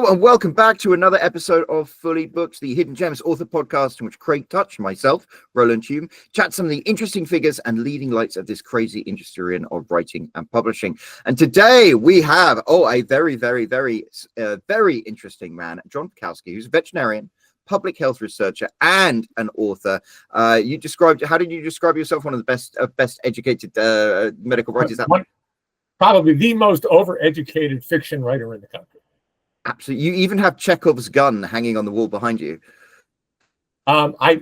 Hello and welcome back to another episode of Fully Booked, the Hidden Gems author podcast in which Craig Touch, myself, Roland, chat some of the interesting figures and leading lights of this crazy industry of writing and publishing. And today we have a very interesting man, John Bukowski, who's a veterinarian, public health researcher, and an author. How did you describe yourself? One of the best educated medical writers out there? Probably the most overeducated fiction writer in the country. Absolutely. You even have Chekhov's gun hanging on the wall behind you. I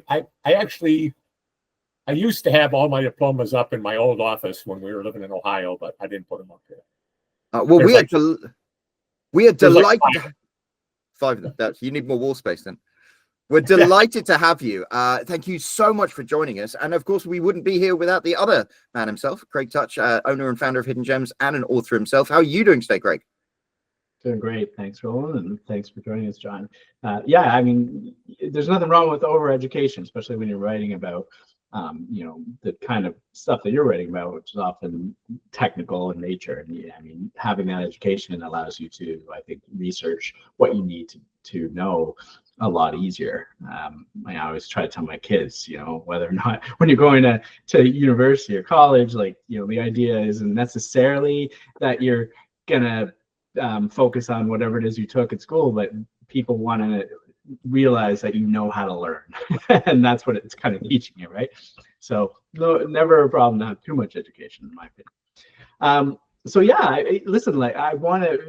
used to have all my diplomas up in my old office when we were living in Ohio, but I didn't put them up there. We are delighted. Five of them. You need more wall space then. We're delighted to have you. Thank you so much for joining us. And of course, we wouldn't be here without the other man himself, Craig Touch, owner and founder of Hidden Gems and an author himself. How are you doing today, Craig? Doing great. Thanks, Roland, and thanks for joining us, John. I mean, there's nothing wrong with overeducation, especially when you're writing about, the kind of stuff that you're writing about, which is often technical in nature. And I mean, having that education allows you to, I think, research what you need to know a lot easier. I always try to tell my kids, whether or not when you're going to university or college, the idea isn't necessarily that you're gonna focus on whatever it is you took at school, but people want to realize that you know how to learn. And that's what it's kind of teaching you, right? So never a problem to have too much education, in my opinion.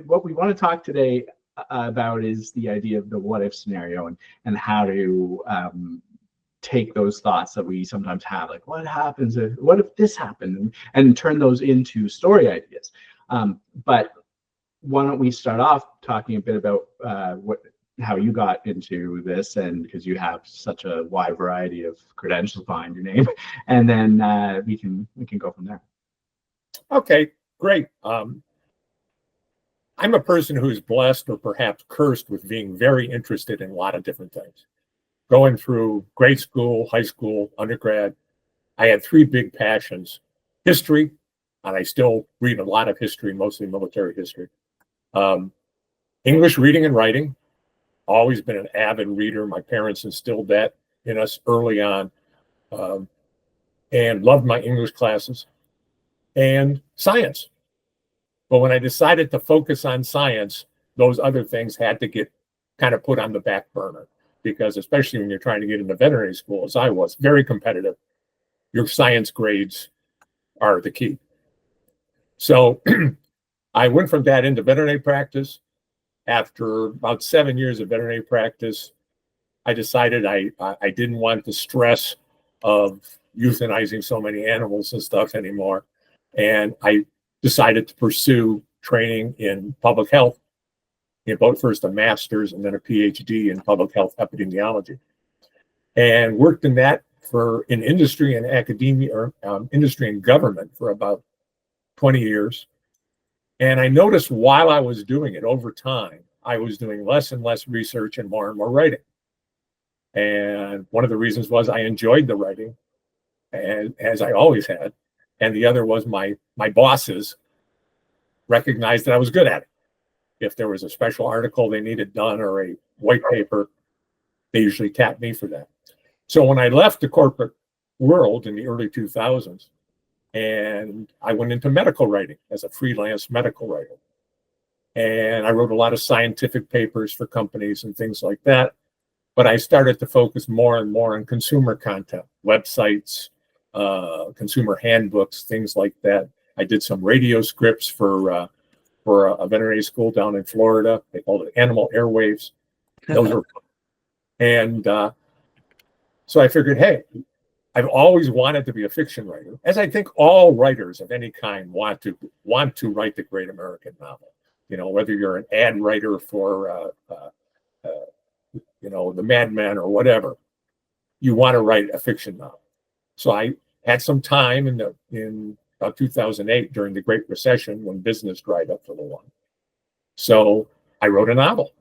What we want to talk today about is the idea of the what if scenario and how to take those thoughts that we sometimes have, like what if this happened, and turn those into story ideas. But why don't we start off talking a bit about how you got into this, and because you have such a wide variety of credentials behind your name, and then we can go from there. Okay, great. I'm a person who's blessed or perhaps cursed with being very interested in a lot of different things. Going through grade school, high school, undergrad, I had three big passions: history, and I still read a lot of history, mostly military history. English reading and writing, always been an avid reader. My parents instilled that in us early on, and loved my English classes. And science. But when I decided to focus on science, those other things had to get kind of put on the back burner, because especially when you're trying to get into veterinary school, as I was, very competitive, your science grades are the key. So I went from that into veterinary practice. After about 7 years of veterinary practice, I decided I didn't want the stress of euthanizing so many animals and stuff anymore. And I decided to pursue training in public health, both first a master's and then a PhD in public health epidemiology, and worked in that in industry and academia, or industry and government, for about 20 years. And I noticed while I was doing it, over time, I was doing less and less research and more writing. And one of the reasons was I enjoyed the writing, as I always had. And the other was my bosses recognized that I was good at it. If there was a special article they needed done or a white paper, they usually tapped me for that. So when I left the corporate world in the early 2000s, and I went into medical writing as a freelance medical writer. And I wrote a lot of scientific papers for companies and things like that. But I started to focus more and more on consumer content, websites, consumer handbooks, things like that. I did some radio scripts for a veterinary school down in Florida. They called it Animal Airwaves. Those were fun. And so I figured, hey, I've always wanted to be a fiction writer, as I think all writers of any kind want to write the great American novel. Whether you're an ad writer for the Mad Men or whatever, you want to write a fiction novel. So I had some time in about 2008 during the Great Recession, when business dried up for a little while. So I wrote a novel,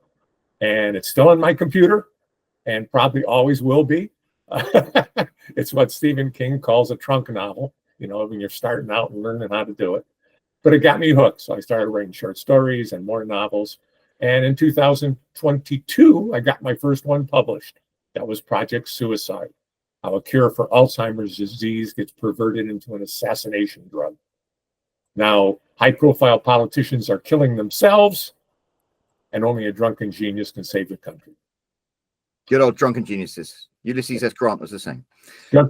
and it's still on my computer, and probably always will be. It's what Stephen King calls a trunk novel, when you're starting out and learning how to do it. But it got me hooked. So I started writing short stories and more novels. And in 2022, I got my first one published. That was Project Suicide, how a cure for Alzheimer's disease gets perverted into an assassination drug. Now, high-profile politicians are killing themselves, and only a drunken genius can save the country. Good old drunken geniuses. Ulysses S. Grant was the same.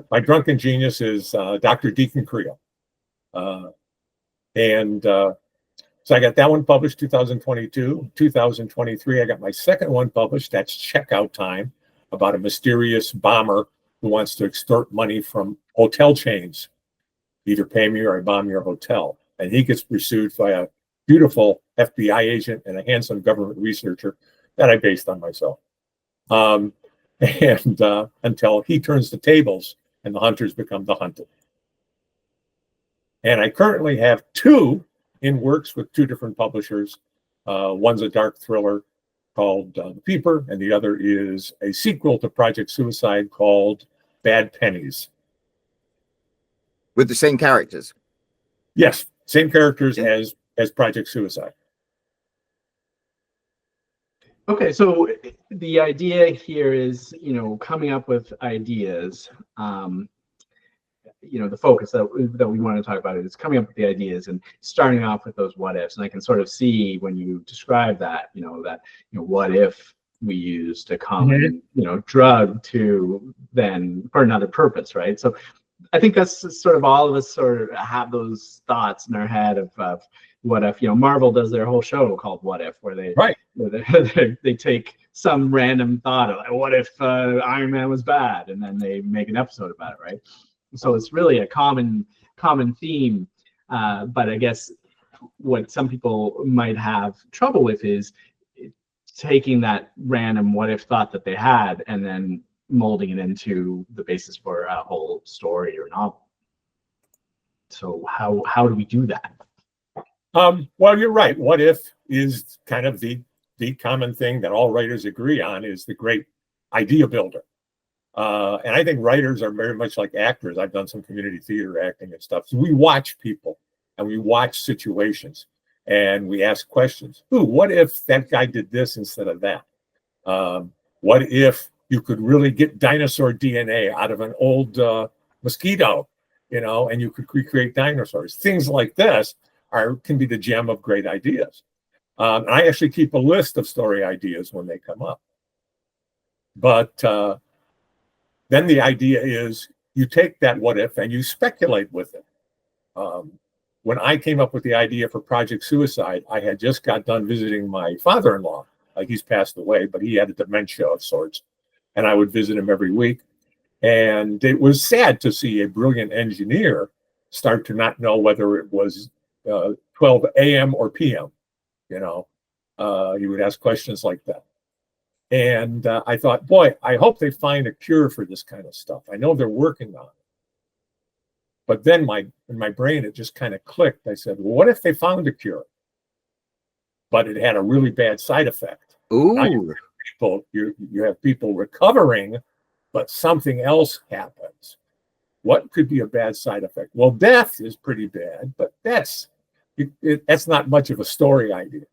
My drunken genius is Dr. Deacon Creel. So I got that one published 2022. 2023, I got my second one published. That's Checkout Time, about a mysterious bomber who wants to extort money from hotel chains. Either pay me or I bomb your hotel. And he gets pursued by a beautiful FBI agent and a handsome government researcher that I based on myself. Until he turns the tables and the hunters become the hunted. And I currently have two in works with two different publishers. One's a dark thriller called The Peeper, and the other is a sequel to Project Suicide called Bad Pennies. With the same characters? Yes, same characters as Project Suicide. Okay, so the idea here is, coming up with ideas. The focus that we want to talk about is coming up with the ideas and starting off with those what ifs. And I can sort of see when you describe that, what if we used a common, drug to then for another purpose, right? So I think that's sort of all of us sort of have those thoughts in our head of what if, Marvel does their whole show called What If, where they take some random thought of like, what if Iron Man was bad, and then they make an episode about it, right? So it's really a common theme, but I guess what some people might have trouble with is taking that random what if thought that they had and then molding it into the basis for a whole story or novel. So how do we do that? Well, you're right. What if is kind of the common thing that all writers agree on is the great idea builder. And I think writers are very much like actors. I've done some community theater acting and stuff. So we watch people and we watch situations and we ask questions. Ooh, what if that guy did this instead of that? What if you could really get dinosaur DNA out of an old mosquito, and you could recreate dinosaurs? Things like this can be the gem of great ideas. And I actually keep a list of story ideas when they come up. But then the idea is you take that what if and you speculate with it. When I came up with the idea for Project Suicide, I had just got done visiting my father-in-law. He's passed away, but he had a dementia of sorts. And I would visit him every week. And it was sad to see a brilliant engineer start to not know whether it was 12 a.m. or p.m. He would ask questions like that. And I thought, boy, I hope they find a cure for this kind of stuff. I know they're working on it. But then in my brain, it just kind of clicked. I said, well, what if they found a cure, but it had a really bad side effect? Ooh. Now you have people recovering, but something else happens. What could be a bad side effect? Well, death is pretty bad, but that's not much of a story idea.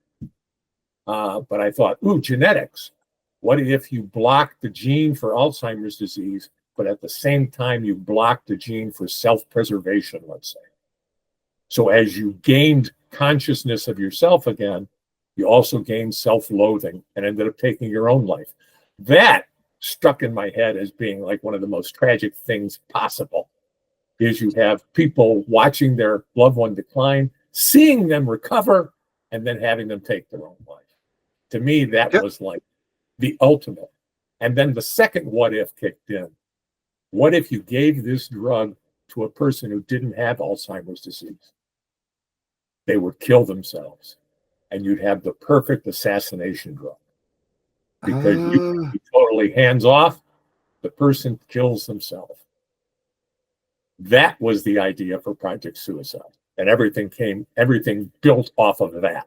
But I thought, ooh, genetics. What if you block the gene for Alzheimer's disease, but at the same time you block the gene for self-preservation, let's say? So as you gained consciousness of yourself again, you also gained self-loathing and ended up taking your own life. That struck in my head as being like one of the most tragic things possible, is you have people watching their loved one decline, seeing them recover, and then having them take their own life. To me, that was like the ultimate. And then the second what if kicked in. What if you gave this drug to a person who didn't have Alzheimer's disease? They would kill themselves, and you'd have the perfect assassination drug. Because you can be totally hands off, the person kills themselves. That was the idea for Project Suicide. And everything built off of that.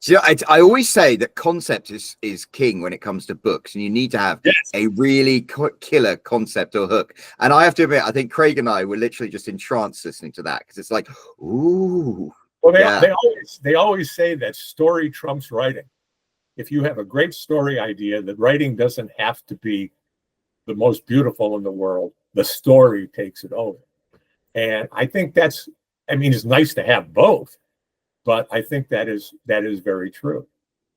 So I always say that concept is king when it comes to books, and you need to have a really killer concept or hook. And I have to admit, I think Craig and I were literally just entranced listening to that, because it's like, ooh, Well, Yeah. they always say that story trumps writing. If you have a great story idea, the writing doesn't have to be the most beautiful in the world. The story takes it over. And I think it's nice to have both, but I think that is very true.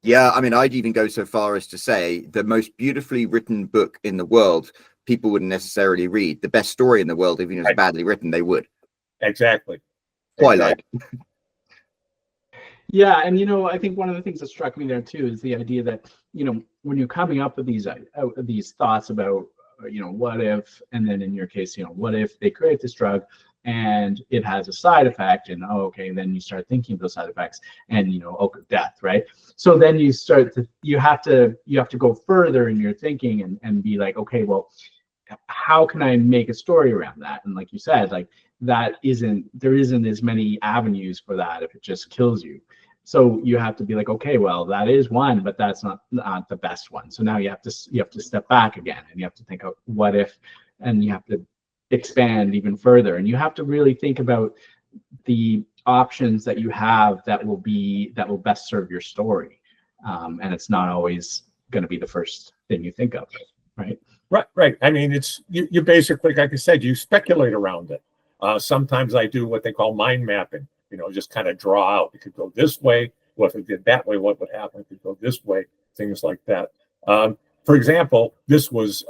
Yeah, I mean, I'd even go so far as to say the most beautifully written book in the world, people wouldn't necessarily read. The best story in the world, even if it's badly written, they would. Exactly. Twilight. Yeah, and I think one of the things that struck me there too is the idea that when you're coming up with these thoughts about what if, and then in your case, what if they create this drug and it has a side effect, and then you start thinking of those side effects, and death, right? So then you have to go further in your thinking and be like, okay, well, how can I make a story around that? And like you said, like there isn't as many avenues for that if it just kills you. So you have to be like, okay, well, that is one, but that's not the best one. So now you have to step back again, and you have to think of what if, and you have to expand even further, and you have to really think about the options that you have that will best serve your story. And it's not always going to be the first thing you think of, right? Right. I mean, you basically, like I said, you speculate around it. Sometimes I do what they call mind mapping. Just kind of draw out. It could go this way. What if it did that way? What would happen? It could go this way. Things like that. For example, this was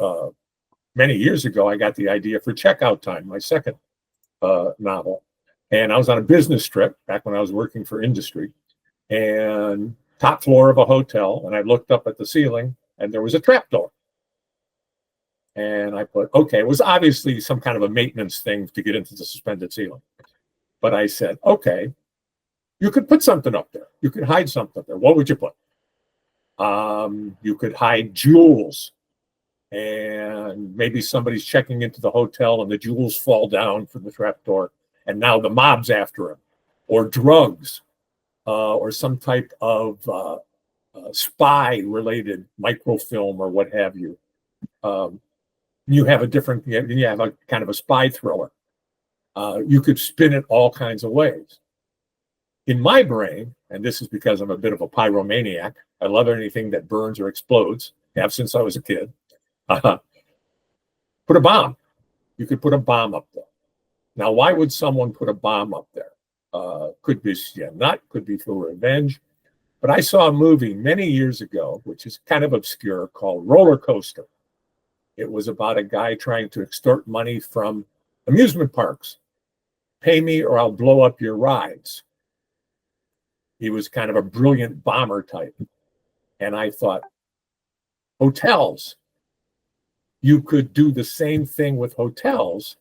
many years ago. I got the idea for Checkout Time, my second novel, and I was on a business trip back when I was working for industry, and top floor of a hotel, and I looked up at the ceiling, and there was a trapdoor. And I put, okay, it was obviously some kind of a maintenance thing to get into the suspended ceiling. But I said, okay, you could put something up there. You could hide something up there. What would you put? You could hide jewels. And maybe somebody's checking into the hotel and the jewels fall down from the trapdoor. And now the mob's after him. Or drugs. Or some type of spy-related microfilm or what have you. You have a kind of a spy thriller. You could spin it all kinds of ways. In my brain, and this is because I'm a bit of a pyromaniac, I love anything that burns or explodes, have since I was a kid. Put a bomb. You could put a bomb up there. Now, why would someone put a bomb up there? Could be could be for revenge. But I saw a movie many years ago, which is kind of obscure, called Roller Coaster. It was about a guy trying to extort money from amusement parks. Pay me or I'll blow up your rides. He was kind of a brilliant bomber type. And I thought, hotels. You could do the same thing with hotels.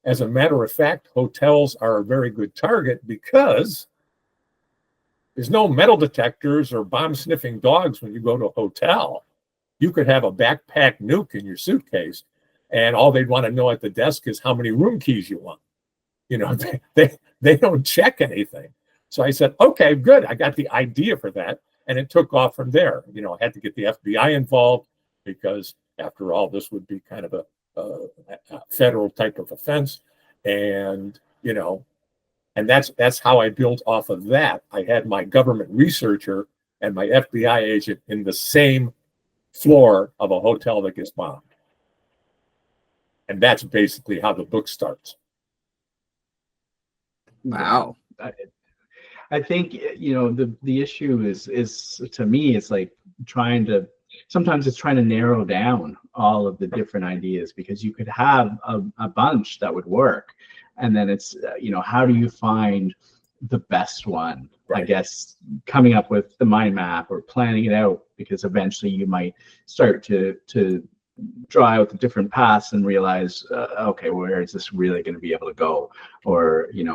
As a matter of fact, hotels are a very good target because there's no metal detectors or bomb sniffing dogs when you go to a hotel. You could have a backpack nuke in your suitcase, and all they'd want to know at the desk is how many room keys you want. They don't check anything. So I said, okay, good. I got the idea for that, and it took off from there. I had to get the FBI involved because, after all, this would be kind of a federal type of offense, and and that's how I built off of that. I had my government researcher and my FBI agent in the same floor of a hotel that gets bombed. And that's basically how the book starts. Wow. I think the issue is to me, it's like sometimes it's trying to narrow down all of the different ideas, because you could have a bunch that would work, and then it's how do you find the best one? Right. I guess coming up with the mind map or planning it out, because eventually you might start to draw out the different paths and realize, okay, where is this really going to be able to go? Or you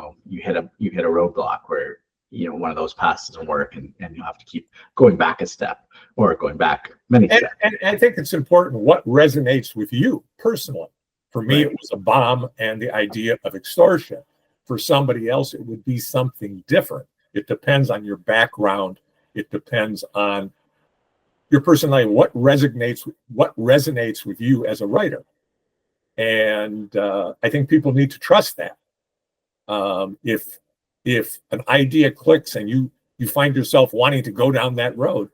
hit a roadblock where one of those paths doesn't work, and you'll have to keep going back a step or going back many steps. And I think it's important what resonates with you personally. For me, It was a bomb and the idea of extortion. For somebody else, it would be something different. It depends on your background. It depends on your personality. What resonates with you as a writer? And I think people need to trust that. if an idea clicks and you find yourself wanting to go down that road,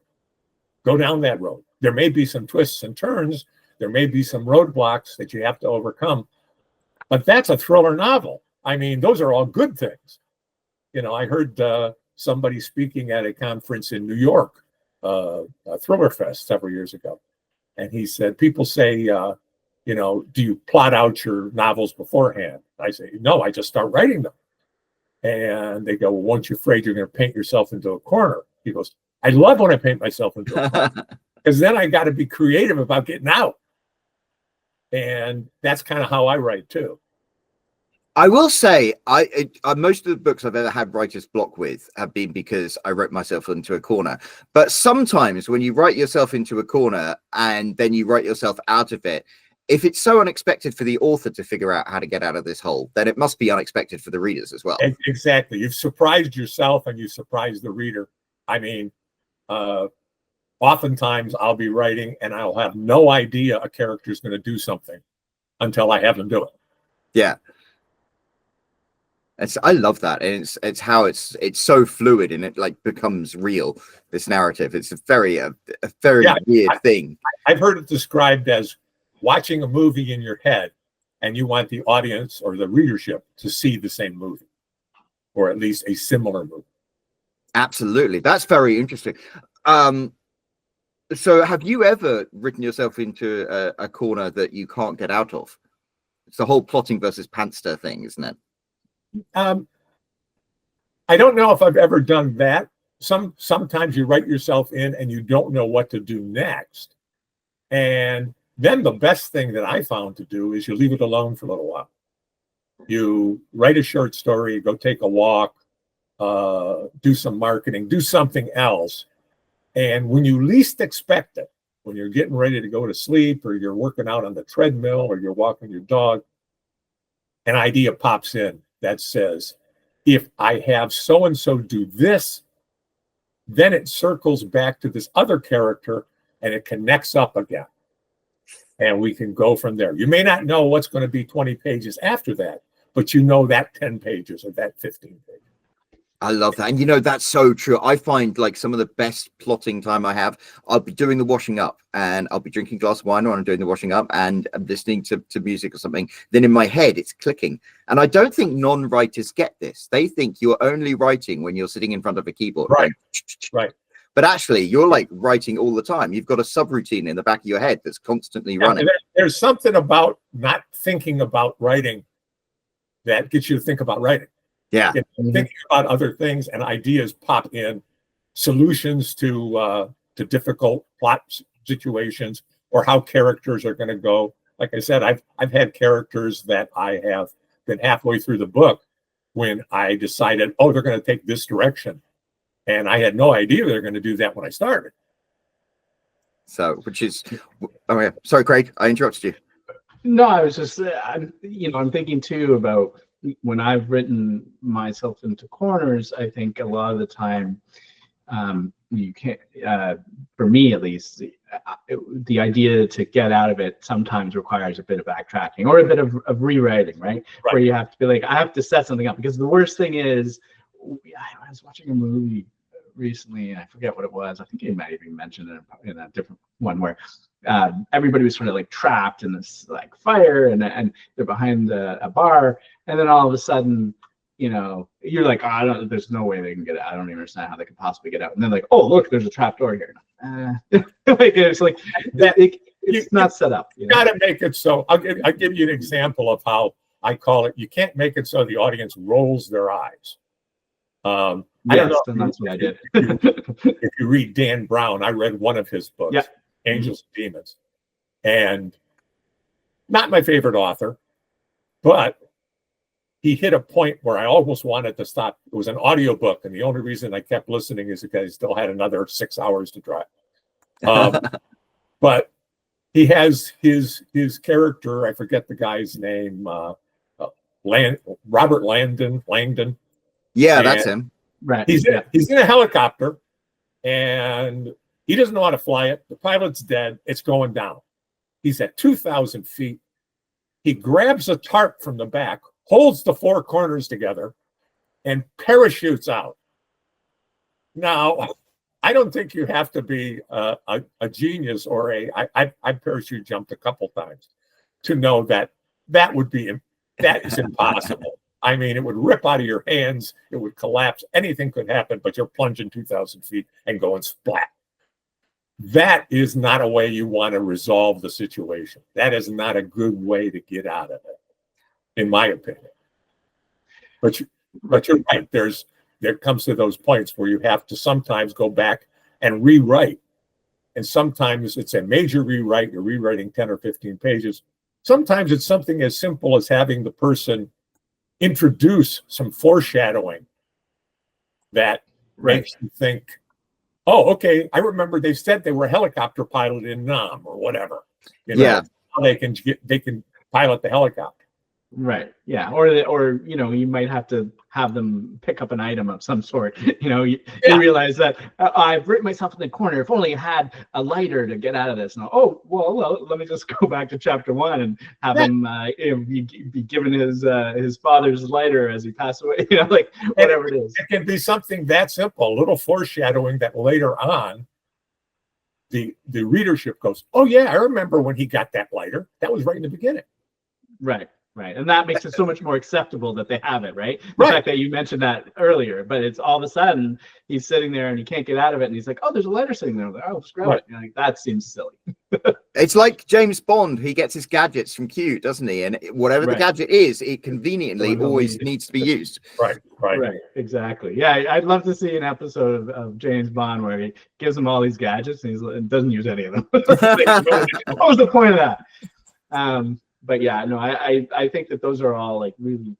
go down that road. There may be some twists and turns. There may be some roadblocks that you have to overcome. But that's a thriller novel. I mean, those are all good things. You know, I heard somebody speaking at a conference in New York, a Thriller Fest several years ago. And he said, people say, you know, do you plot out your novels beforehand? I say, no, I just start writing them. And they go, well, weren't you afraid you're going to paint yourself into a corner? He goes, I love when I paint myself into a corner, because then I got to be creative about getting out. And that's kind of how I write too. I will say, most of the books I've ever had writer's block with have been because I wrote myself into a corner. But sometimes when you write yourself into a corner and then you write yourself out of it, if it's so unexpected for the author to figure out how to get out of this hole, then it must be unexpected for the readers as well. Exactly. You've surprised yourself and you surprised the reader. I mean, oftentimes I'll be writing and I'll have no idea a character is going to do something until I have them do it. Yeah. I love that, and it's how it's so fluid and it like becomes real. This narrative, it's a very weird thing. I've heard it described as watching a movie in your head, and you want the audience or the readership to see the same movie, or at least a similar movie. Absolutely, that's very interesting. So, have you ever written yourself into a corner that you can't get out of? It's the whole plotting versus pantster thing, isn't it? I don't know if I've ever done that. Sometimes you write yourself in and you don't know what to do next. And then the best thing that I found to do is you leave it alone for a little while. You write a short story, go take a walk, do some marketing, do something else. And when you least expect it, when you're getting ready to go to sleep or you're working out on the treadmill or you're walking your dog, an idea pops in that says, if I have so-and-so do this, then it circles back to this other character and it connects up again. And we can go from there. You may not know what's going to be 20 pages after that, but you know that 10 pages or that 15 pages. I love that. And you know, that's so true. I find like some of the best plotting time I have, I'll be doing the washing up and I'll be drinking a glass of wine while I'm doing the washing up and I'm listening to music or something. Then in my head, it's clicking. And I don't think non-writers get this. They think you're only writing when you're sitting in front of a keyboard. Right. Right. But actually, you're like writing all the time. You've got a subroutine in the back of your head that's constantly running. There's something about not thinking about writing that gets you to think about writing. Yeah. Thinking about other things and ideas pop in, solutions to difficult plot situations or how characters are going to go. Like I said, I've had characters that I have been halfway through the book when I decided, oh, they're going to take this direction. And I had no idea they're going to do that when I started. So, which is, oh yeah, sorry, Craig, I interrupted you. No, I was just, I'm thinking too about when I've written myself into corners. I think a lot of the time, you can't, for me at least, the idea to get out of it sometimes requires a bit of backtracking or a bit of rewriting, right? Where you have to be like, I have to set something up, because the worst thing is, I was watching a movie recently and I forget what it was. I think you might even mention it in a different one where everybody was sort of like trapped in this like fire and they're behind a bar, and then all of a sudden, you know, you're like, oh, there's no way they can get out. I don't even understand how they could possibly get out. And then like, oh, look, there's a trap door here. Like, it's like that. It's not set up. You got to make it so. I'll give you an example of how I call it. You can't make it so the audience rolls their eyes. I don't know. And that's what I did. If you read Dan Brown, I read one of his books, yeah. Angels and Demons, and not my favorite author, but he hit a point where I almost wanted to stop. It was an audiobook, and the only reason I kept listening is because I still had another 6 hours to drive. But he has his character, I forget the guy's name, Robert Langdon. Yeah, and that's him. Right. He's in a helicopter, and he doesn't know how to fly it. The pilot's dead. It's going down. He's at 2,000 feet. He grabs a tarp from the back, holds the four corners together, and parachutes out. Now, I don't think you have to be a genius or I parachute jumped a couple times to know that that is impossible. I mean, it would rip out of your hands. It would collapse. Anything could happen, but you're plunging 2,000 feet and going splat. That is not a way you want to resolve the situation. That is not a good way to get out of it, in my opinion. But you're right. There comes to those points where you have to sometimes go back and rewrite. And sometimes it's a major rewrite. You're rewriting 10 or 15 pages. Sometimes it's something as simple as having the person introduce some foreshadowing that makes you think, oh, okay, I remember they said they were a helicopter pilot in Nam or whatever. You know, they can pilot the helicopter. Right. Yeah. Or you might have to have them pick up an item of some sort. You realize that I've written myself in the corner. If only I had a lighter to get out of this. And well, let me just go back to chapter 1 and have him be given his father's lighter as he passed away. Whatever it is. It can be something that simple, a little foreshadowing that later on the readership goes, oh yeah, I remember when he got that lighter. That was right in the beginning. Right. Right. And that makes it so much more acceptable that they have it, right? The fact that you mentioned that earlier, but it's all of a sudden he's sitting there and he can't get out of it. And he's like, oh, there's a letter sitting there. Oh, just grab it. Like, that seems silly. It's like James Bond. He gets his gadgets from Q, doesn't he? And whatever the gadget is, it conveniently always needs to be used. Right. Exactly. Yeah. I'd love to see an episode of James Bond where he gives him all these gadgets and he doesn't use any of them. What was the point of that? But yeah, no, I think that those are all like really,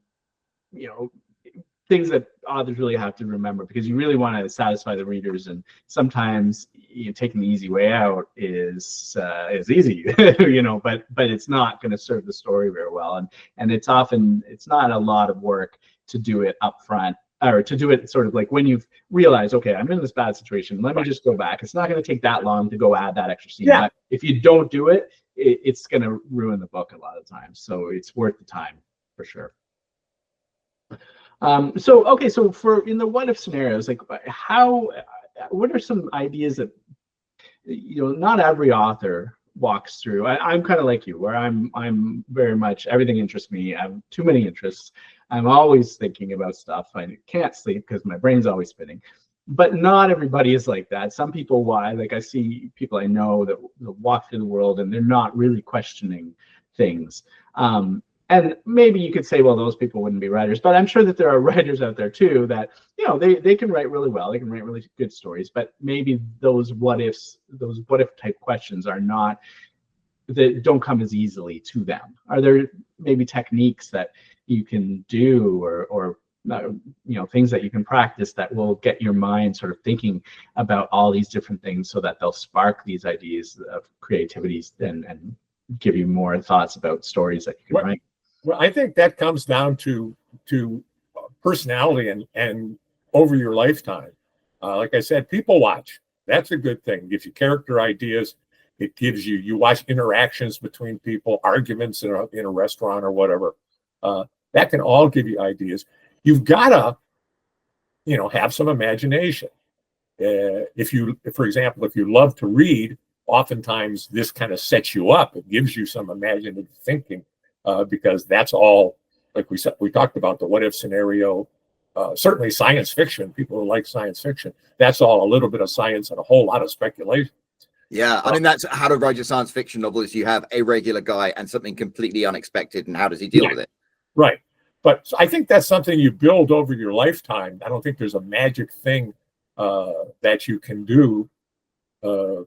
things that authors really have to remember, because you really want to satisfy the readers, and sometimes taking the easy way out is easy, but it's not going to serve the story very well, and it's not a lot of work to do it up front, or to do it sort of like when you've realized, okay, I'm in this bad situation, let me just go back. It's not going to take that long to go add that extra scene. But if you don't do it, it's going to ruin the book a lot of times. So it's worth the time for sure. So for in the what if scenarios, like what are some ideas that not every author walks through? I'm kind of like you, where I'm very much, everything interests me. I have too many interests. I'm always thinking about stuff. I can't sleep because my brain's always spinning. But not everybody is like that. Some people, I see people I know that walk through the world and they're not really questioning things. And maybe you could say, well, those people wouldn't be writers, but I'm sure that there are writers out there too that, they can write really well. They can write really good stories, but maybe those what if type questions that don't come as easily to them. Are there maybe techniques that you can do or things that you can practice that will get your mind sort of thinking about all these different things, so that they'll spark these ideas of creativity and give you more thoughts about stories that you can write? Well, I think that comes down to personality and over your lifetime. Like I said, people watch. That's a good thing. It gives you character ideas. It gives you watch interactions between people, arguments in a restaurant or whatever. That can all give you ideas. You've got to, have some imagination. For example, if you love to read, oftentimes this kind of sets you up. It gives you some imaginative thinking, because that's all, like we talked about the what if scenario. Certainly science fiction, people who like science fiction, that's all a little bit of science and a whole lot of speculation. Yeah, I mean, that's how to write a science fiction novel, is you have a regular guy and something completely unexpected, and how does he deal with it? Right. But I think that's something you build over your lifetime. I don't think there's a magic thing that you can do to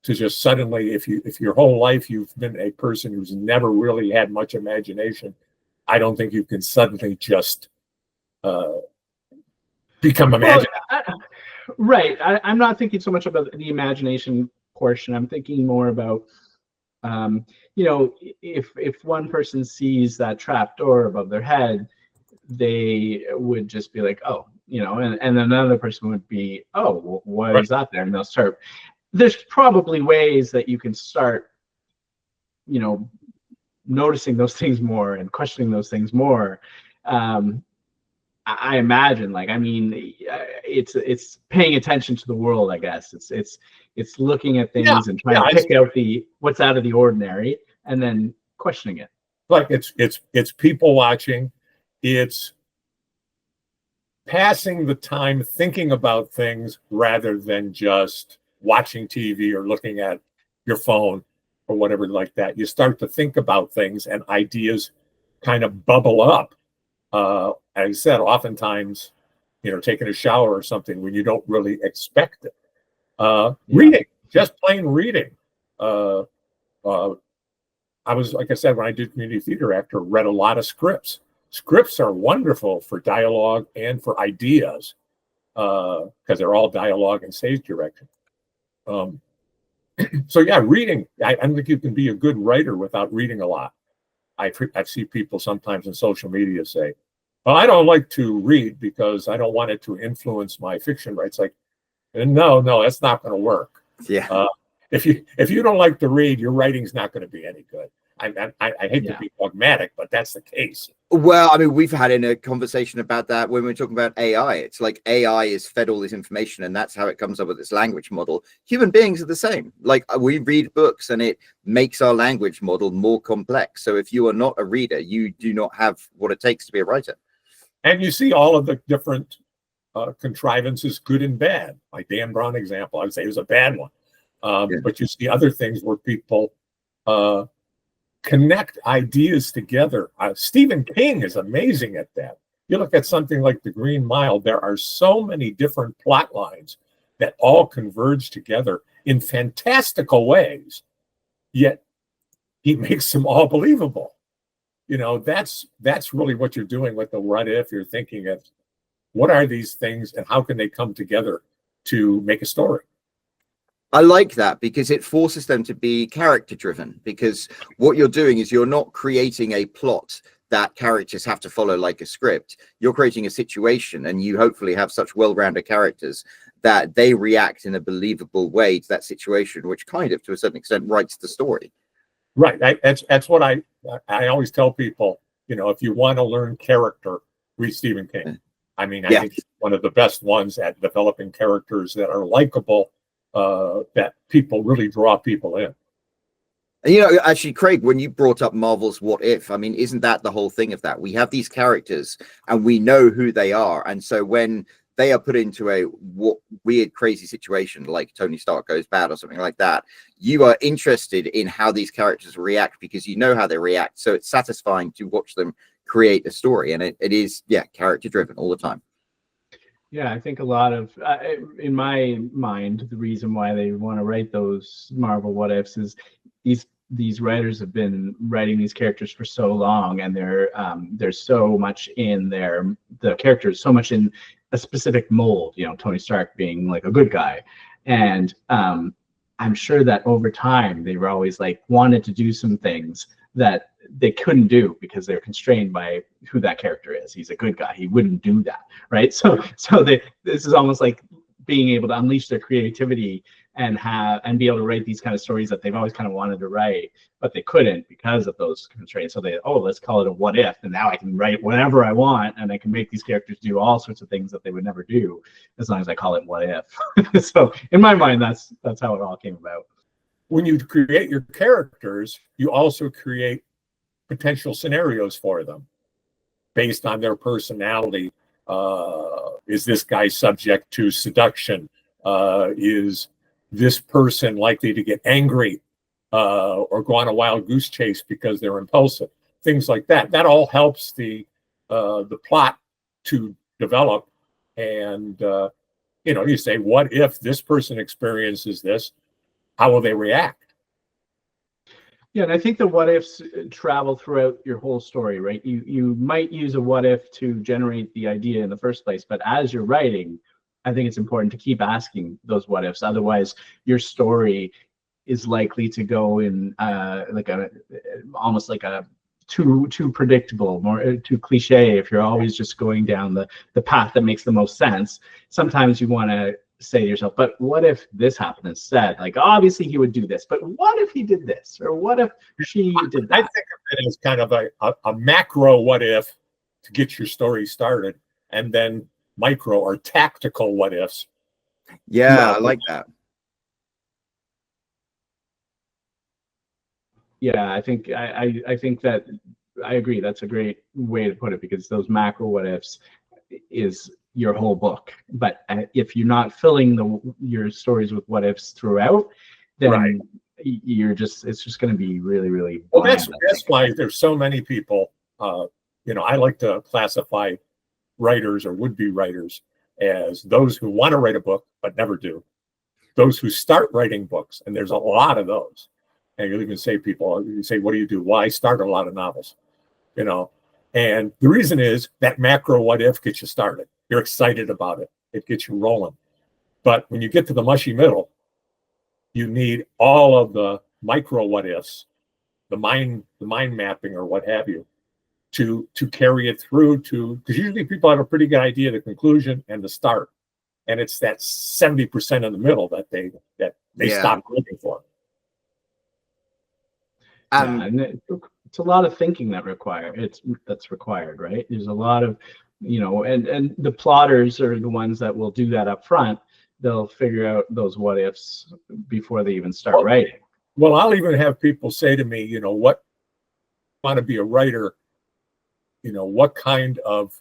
just suddenly, if your whole life you've been a person who's never really had much imagination, I don't think you can suddenly just become imaginative. Right. I'm not thinking so much about the imagination portion. I'm thinking more about if one person sees that trap door above their head, they would just be like, oh, and another person would be, oh, well, what is that there? And they'll start. There's probably ways that you can start, noticing those things more and questioning those things more. I imagine, like, I mean, it's paying attention to the world, I guess. It's looking at things and trying to pick out what's out of the ordinary and then questioning it. Like it's people watching. It's passing the time thinking about things rather than just watching TV or looking at your phone or whatever like that. You start to think about things and ideas kind of bubble up. As I said, oftentimes, taking a shower or something when you don't really expect it. Reading, just plain reading. I was, like I said, when I did community theater actor, read a lot of scripts. Scripts are wonderful for dialogue and for ideas because they're all dialogue and stage direction. So yeah, reading. I don't think you can be a good writer without reading a lot. I see people sometimes in social media say, well, I don't like to read because I don't want it to influence my fiction rights. Like, no, that's not going to work. Yeah. If you don't like to read, your writing's not going to be any good. I hate to be dogmatic, but that's the case. Well, I mean, we've had in a conversation about that when we're talking about AI. It's like AI is fed all this information, and that's how it comes up with its language model. Human beings are the same. Like, we read books, and it makes our language model more complex. So if you are not a reader, you do not have what it takes to be a writer. And you see all of the different contrivances, good and bad. My Dan Brown example, I would say, was a bad one. But you see other things where people connect ideas together. Stephen King is amazing at that. You look at something like The Green Mile, there are so many different plot lines that all converge together in fantastical ways, yet he makes them all believable. That's really what you're doing with the what if. You're thinking of what are these things and how can they come together to make a story. I like that because it forces them to be character driven, because what you're doing is you're not creating a plot that characters have to follow like a script. You're creating a situation, and you hopefully have such well-rounded characters that they react in a believable way to that situation, which kind of, to a certain extent, writes the story. Right. That's what I always tell people, if you want to learn character, read Stephen King. I mean, I think he's one of the best ones at developing characters that are likable, that people really draw people in. And, actually, Craig, when you brought up Marvel's What If, I mean, isn't that the whole thing of that? We have these characters and we know who they are. And so when they are put into a weird, crazy situation, like Tony Stark goes bad or something like that, you are interested in how these characters react because you know how they react. So it's satisfying to watch them create a story. And it is, character driven all the time. Yeah, I think a lot of, in my mind, the reason why they want to write those Marvel What Ifs is these writers have been writing these characters for so long, and there's so much in the characters, so much in a specific mold. Tony Stark being like a good guy, and I'm sure that over time they were always like wanted to do some things that they couldn't do because they're constrained by who that character is. He's a good guy. He wouldn't do that, right? So this is almost like being able to unleash their creativity and be able to write these kind of stories that they've always kind of wanted to write, but they couldn't because of those constraints. So let's call it a what if, and now I can write whatever I want, and I can make these characters do all sorts of things that they would never do as long as I call it what if. So in my mind, that's how it all came about. When you create your characters, you also create potential scenarios for them based on their personality. Is this guy subject to seduction? Is this person likely to get angry or go on a wild goose chase because they're impulsive? Things like that. That all helps the plot to develop. And you say, what if this person experiences this? How will they react? Yeah, and I think the what ifs travel throughout your whole story, right? You might use a what if to generate the idea in the first place, but as you're writing, I think it's important to keep asking those what ifs. Otherwise, your story is likely to go in almost like a too predictable, more too cliche. If you're always just going down the path that makes the most sense, sometimes you want to say to yourself, but what if this happened instead? Like, obviously he would do this, but what if he did this? Or what if she did that? I think of it as kind of a macro what if to get your story started. and then micro or tactical what ifs. Yeah, I like that. Yeah, I think I think that I agree. That's a great way to put it, because those macro what ifs is your whole book. But if you're not filling your stories with what ifs throughout, then you're just, it's just going to be really, really well. bland, That's why there's so many people. I like to classify writers or would-be writers as those who want to write a book but never do. Those who start writing books, and there's a lot of those. And you'll even say you say, what do you do? Well, I start a lot of novels, and the reason is that macro what if gets you started. You're excited about it. It gets you rolling. But when you get to the mushy middle, you need all of the micro what ifs, the mind mapping or what have you, to carry it through because usually people have a pretty good idea of the conclusion and the start. And it's that 70% in the middle that they stop looking for. And it's a lot of thinking that's required, right? There's a lot of, and the plotters are the ones that will do that up front. They'll figure out those what ifs before they even start writing. Well, I'll even have people say to me, what want to be a writer, what kind of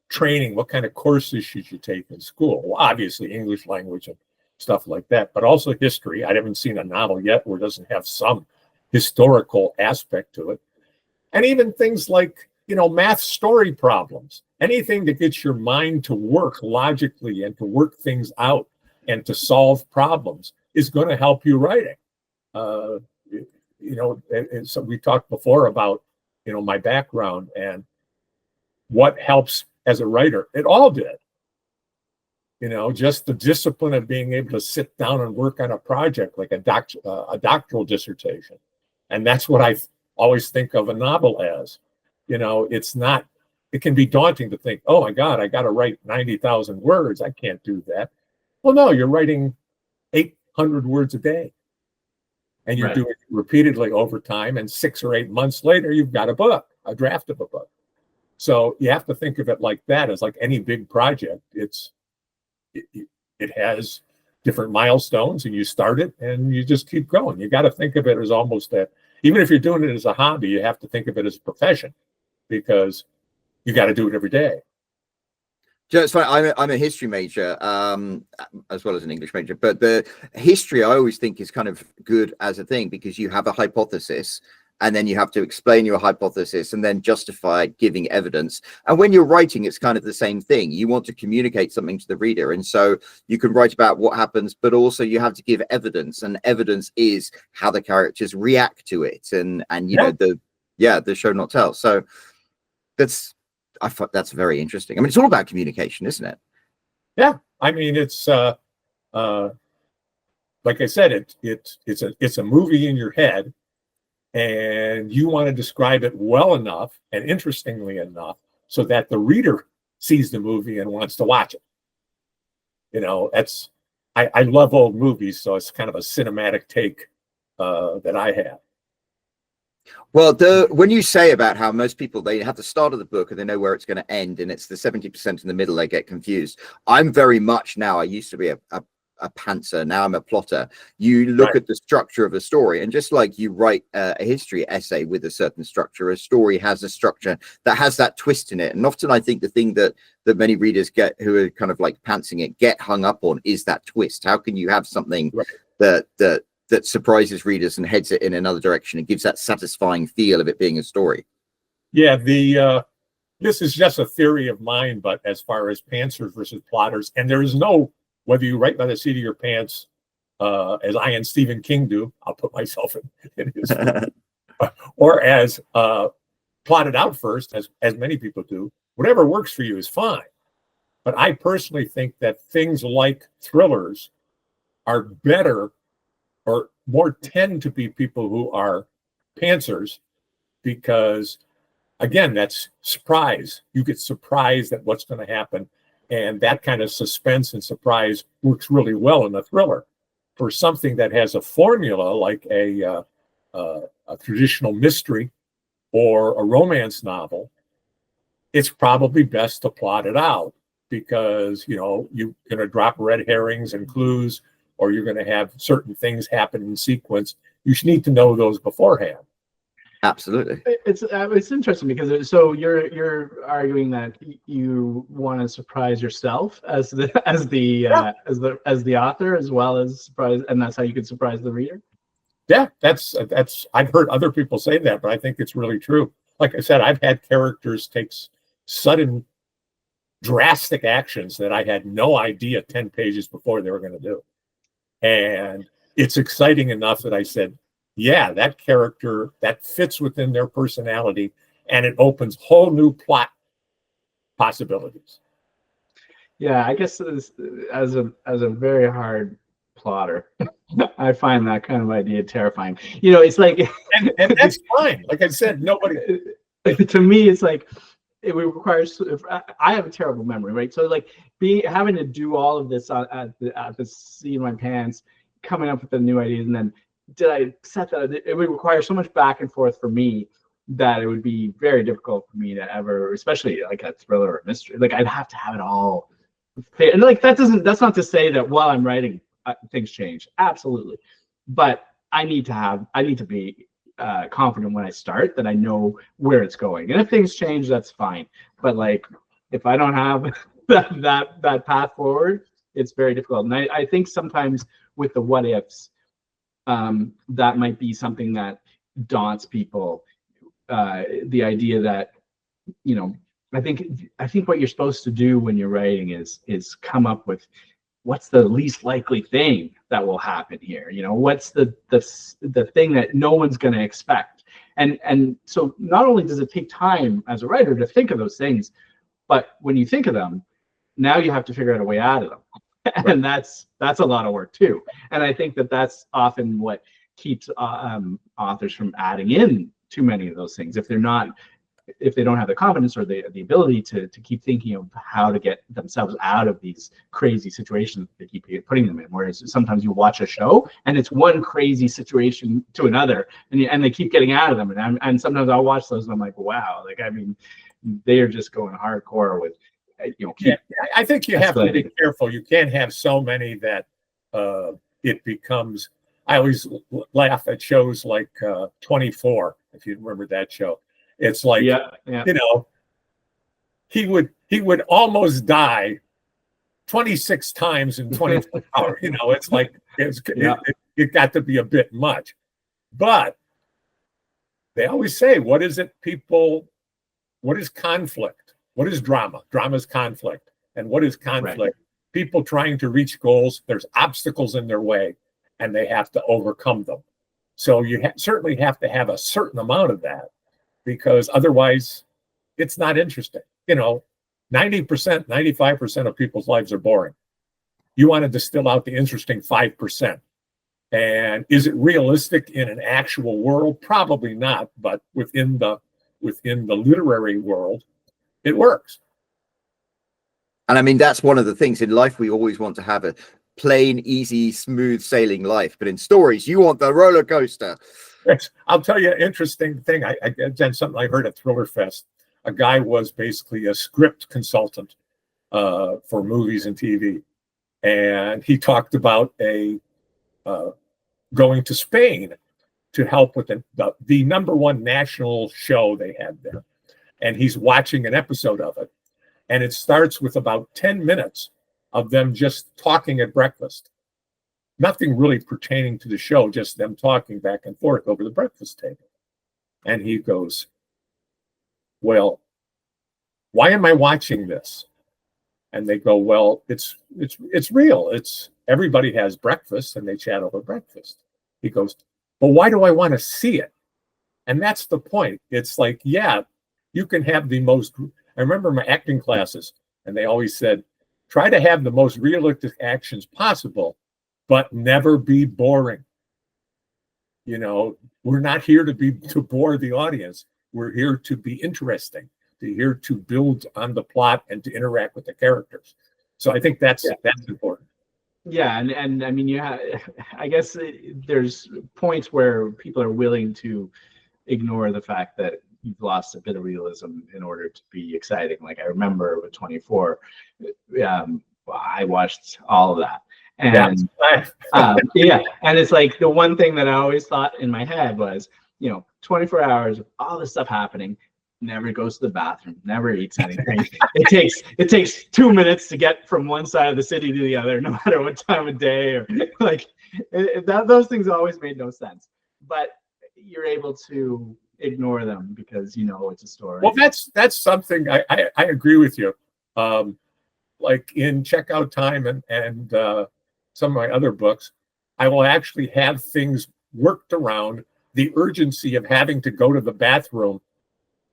training, what kind of courses should you take in school? Well, obviously English language and stuff like that, but also history. I haven't seen a novel yet where it doesn't have some historical aspect to it. And even things like, math story problems, anything that gets your mind to work logically and to work things out and to solve problems is going to help you writing. And so we talked before about, my background and what helps as a writer. It all did. Just the discipline of being able to sit down and work on a project like a doctoral dissertation. And that's what I always think of a novel as. It can be daunting to think, oh my God, I got to write 90,000 words. I can't do that. Well, no, you're writing 800 words a day. And you're doing it repeatedly over time. And 6 or 8 months later, you've got a draft of a book. So you have to think of it like that, as like any big project. It has different milestones, and you start it and you just keep going. You got to think of it as almost that, even if you're doing it as a hobby, you have to think of it as a profession, because you got to do it every day. It's funny, I'm a history major, as well as an English major, but the history I always think is kind of good as a thing, because you have a hypothesis and then you have to explain your hypothesis and then justify giving evidence. And when you're writing, it's kind of the same thing. You want to communicate something to the reader. And so you can write about what happens, but also you have to give evidence, and evidence is how the characters react to it. And the show not tell. So I thought that's very interesting. I mean, it's all about communication, isn't it? Yeah. I mean, it's like I said, it's a movie in your head, and you want to describe it well enough and interestingly enough so that the reader sees the movie and wants to watch it. I love old movies, so it's kind of a cinematic take that I have. Well, when you say about how most people, they have the start of the book and they know where it's going to end, and it's the 70% in the middle they get confused. I'm very much now, I used to be a pantser, now I'm a plotter. You look at the structure of a story, and just like you write a history essay with a certain structure, a story has a structure that has that twist in it. And often I think the thing that many readers get, who are kind of like pantsing it, get hung up on is that twist. How can you have something that surprises readers and heads it in another direction and gives that satisfying feel of it being a story? Yeah, this is just a theory of mine, but as far as pantsers versus plotters, and there is no, whether you write by the seat of your pants, as I and Stephen King do, I'll put myself in his or as plotted out first, as many people do, whatever works for you is fine. But I personally think that things like thrillers are better, or more tend to be people who are pantsers, because again, that's surprise. You get surprised at what's going to happen. And that kind of suspense and surprise works really well in a thriller. For something that has a formula like a traditional mystery or a romance novel, it's probably best to plot it out, because, you know, you're going to drop red herrings and clues, or you're going to have certain things happen in sequence. You should need to know those beforehand. Absolutely. It's interesting because so you're arguing that you want to surprise yourself as the author, as well as surprise, and that's how you can surprise the reader. Yeah, that's I've heard other people say that, but I think it's really true. Like I said, I've had characters take sudden, drastic actions that I had no idea 10 pages before they were going to do. And it's exciting enough that I said, yeah, that character, that fits within their personality, and it opens whole new plot possibilities. Yeah, I guess as a very hard plotter, I find that kind of idea terrifying. You know, it's like, and that's fine. Like I said, nobody. To me, it's like it requires. I have a terrible memory, right? So like having to do all of this at the seat of my pants, coming up with the new ideas, and then did I set that? It would require so much back and forth for me that it would be very difficult for me to ever, especially like a thriller or mystery. Like I'd have to have it all. And like that's not to say that while I'm writing things change, absolutely, but I need to be confident when I start that I know where it's going, and if things change, that's fine. But like if I don't have that path forward, it's very difficult. And I think sometimes with the what ifs, that might be something that daunts people. The idea that, you know, I think what you're supposed to do when you're writing is come up with what's the least likely thing that will happen here. You know, what's the thing that no one's going to expect. And so not only does it take time as a writer to think of those things, but when you think of them, now you have to figure out a way out of them. Right. And that's a lot of work too. And I think that's often what keeps authors from adding in too many of those things if they don't have the confidence or the ability to keep thinking of how to get themselves out of these crazy situations they keep putting them in. Whereas sometimes you watch a show and it's one crazy situation to another, and they keep getting out of them. And sometimes I'll watch those and I'm like, wow, like I mean, they are just going hardcore with, you know. I think you have to be careful. You can't have so many that it becomes. I always laugh at shows like 24, if you remember that show. It's like, you know, he would almost die 26 times in 24 hours. You know, it's like it got to be a bit much. But they always say, what is conflict? What is drama? Drama is conflict. And what is conflict? Right. People trying to reach goals. There's obstacles in their way, and they have to overcome them. So you certainly have to have a certain amount of that, because otherwise it's not interesting. You know, 90%, 95% of people's lives are boring. You want to distill out the interesting 5%. And is it realistic in an actual world? Probably not, but within the literary world, it works. And I mean, that's one of the things in life. We always want to have a plain, easy, smooth sailing life. But in stories, you want the roller coaster. I'll tell you an interesting thing. I did something I heard at Thriller Fest. A guy was basically a script consultant for movies and TV. And he talked about going to Spain to help with the number one national show they had there. And he's watching an episode of it. And it starts with about 10 minutes of them just talking at breakfast. Nothing really pertaining to the show, just them talking back and forth over the breakfast table. And he goes, well, why am I watching this? And they go, well, it's real. It's everybody has breakfast and they chat over breakfast. He goes, but why do I want to see it? And that's the point. It's like, yeah, you can have the most. I remember my acting classes, and they always said, try to have the most realistic actions possible, but never be boring. You know, we're not here to bore the audience. We're here to be interesting, to build on the plot and to interact with the characters. So I think that's important. Yeah, and I mean, I guess there's points where people are willing to ignore the fact that you've lost a bit of realism in order to be exciting. Like I remember with 24, I watched all of that. And yeah, and it's like the one thing that I always thought in my head was, 24 hours of all this stuff happening, never goes to the bathroom, never eats anything. it takes 2 minutes to get from one side of the city to the other, no matter what time of day, or like those things always made no sense. But you're able to ignore them because it's a story. Well, that's something I agree with you. Like in Checkout Time and some of my other books, I will actually have things worked around the urgency of having to go to the bathroom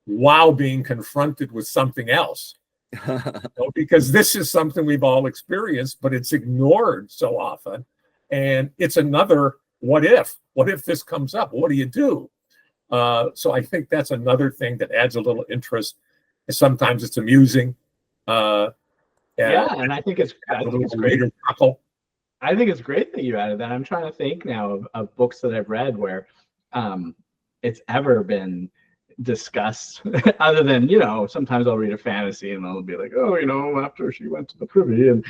while being confronted with something else. Because this is something we've all experienced, but it's ignored so often. And it's another what if this comes up? What do you do? So I think that's another thing that adds a little interest. Sometimes it's amusing. And I think it's great. I think it's great that you added that. I'm trying to think now of books that I've read where it's ever been discussed other than sometimes I'll read a fantasy and they'll be like, after she went to the privy, and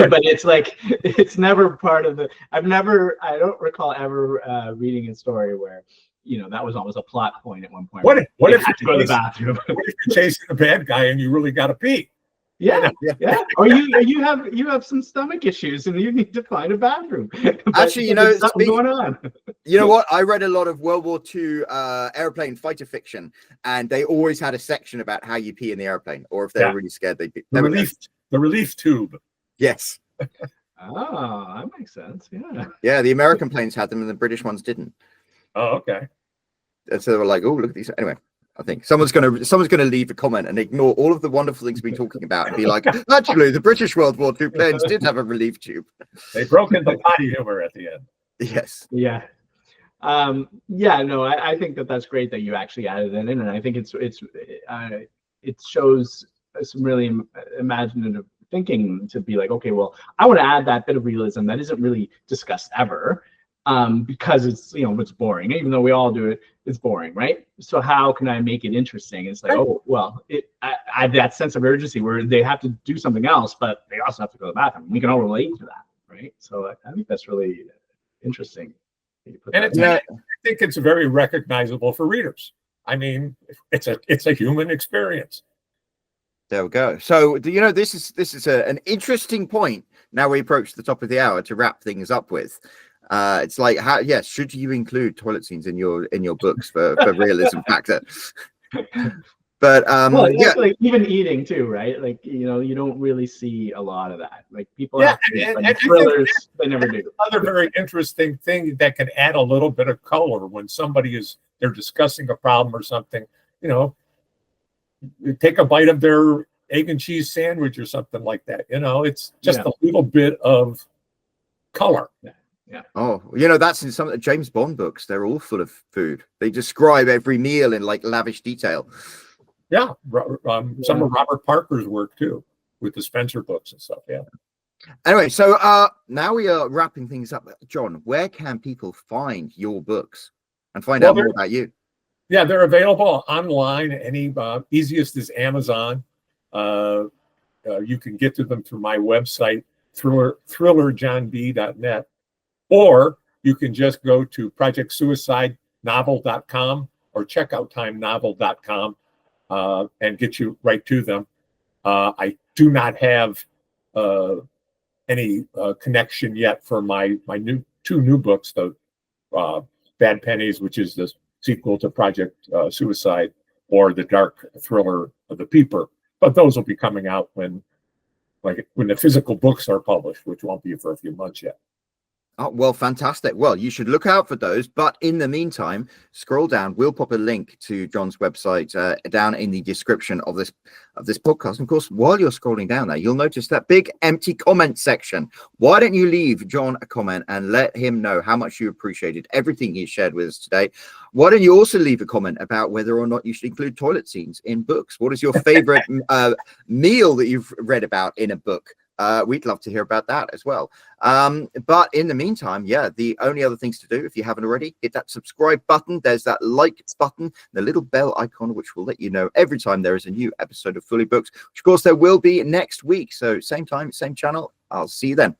but it's like it's never part of the I don't recall ever reading a story where that was almost a plot point at one point. What if you had to go to the bathroom? What if you're chasing a bad guy and you really got to pee? Yeah. Or you have some stomach issues and you need to find a bathroom. Actually, something going on. You know what? I read a lot of World War II airplane fighter fiction, and they always had a section about how you pee in the airplane, or if they were really scared, they the relief tube. Yes. Oh, that makes sense. Yeah. Yeah, the American planes had them, and the British ones didn't. Oh, okay. And so they were like, "Oh, look at these." Anyway. I think someone's gonna leave a comment and ignore all of the wonderful things we've been talking about and be like, actually, the British World War II planes did have a relief tube. They broke into potty humor at the end. Yes. Yeah. I think that's great that you actually added that in, and I think it shows some really imaginative thinking to be like, okay, well, I want to add that bit of realism that isn't really discussed ever. Because it's it's boring. Even though we all do it, it's boring, right? So how can I make it interesting? It's like, oh well, I have that sense of urgency where they have to do something else, but they also have to go to the bathroom. We can all relate to that, right? So I think that's really interesting. And I think it's very recognizable for readers. I mean, it's a human experience. There we go. So this is an interesting point. Now we approach the top of the hour to wrap things up with. It's like, should you include toilet scenes in your books for realism factor? But like even eating too, right? Like you don't really see a lot of that. Like people have thrillers, they never do. Another very interesting thing that can add a little bit of color when they're discussing a problem or something. You take a bite of their egg and cheese sandwich or something like that. It's just a little bit of color. Yeah. Oh, that's in some of the James Bond books. They're all full of food. They describe every meal in like lavish detail. Yeah. Some of Robert Parker's work too, with the Spencer books and stuff. Yeah. Anyway, so now we are wrapping things up. John, where can people find your books and find out more about you? Yeah, they're available online. Easiest is Amazon. You can get to them through my website, thrillerjohnb.net. Or you can just go to projectsuicidenovel.com or checkouttimenovel.com and get you right to them. I do not have any connection yet for my two new books, the Bad Pennies, which is the sequel to Project Suicide, or the dark thriller of The Peeper. But those will be coming out when the physical books are published, which won't be for a few months yet. Oh, well, fantastic. Well, you should look out for those. But in the meantime, scroll down. We'll pop a link to John's website down in the description of this podcast. And of course, while you're scrolling down there, you'll notice that big empty comment section. Why don't you leave John a comment and let him know how much you appreciated everything he shared with us today? Why don't you also leave a comment about whether or not you should include toilet scenes in books? What is your favorite meal that you've read about in a book? we'd love to hear about that as well. But in the meantime, yeah, the only other things to do, if you haven't already, hit that subscribe button. There's that like button, the little bell icon, which will let you know every time there is a new episode of Fully Booked, which of course there will be next week. So same time, same channel. I'll see you then.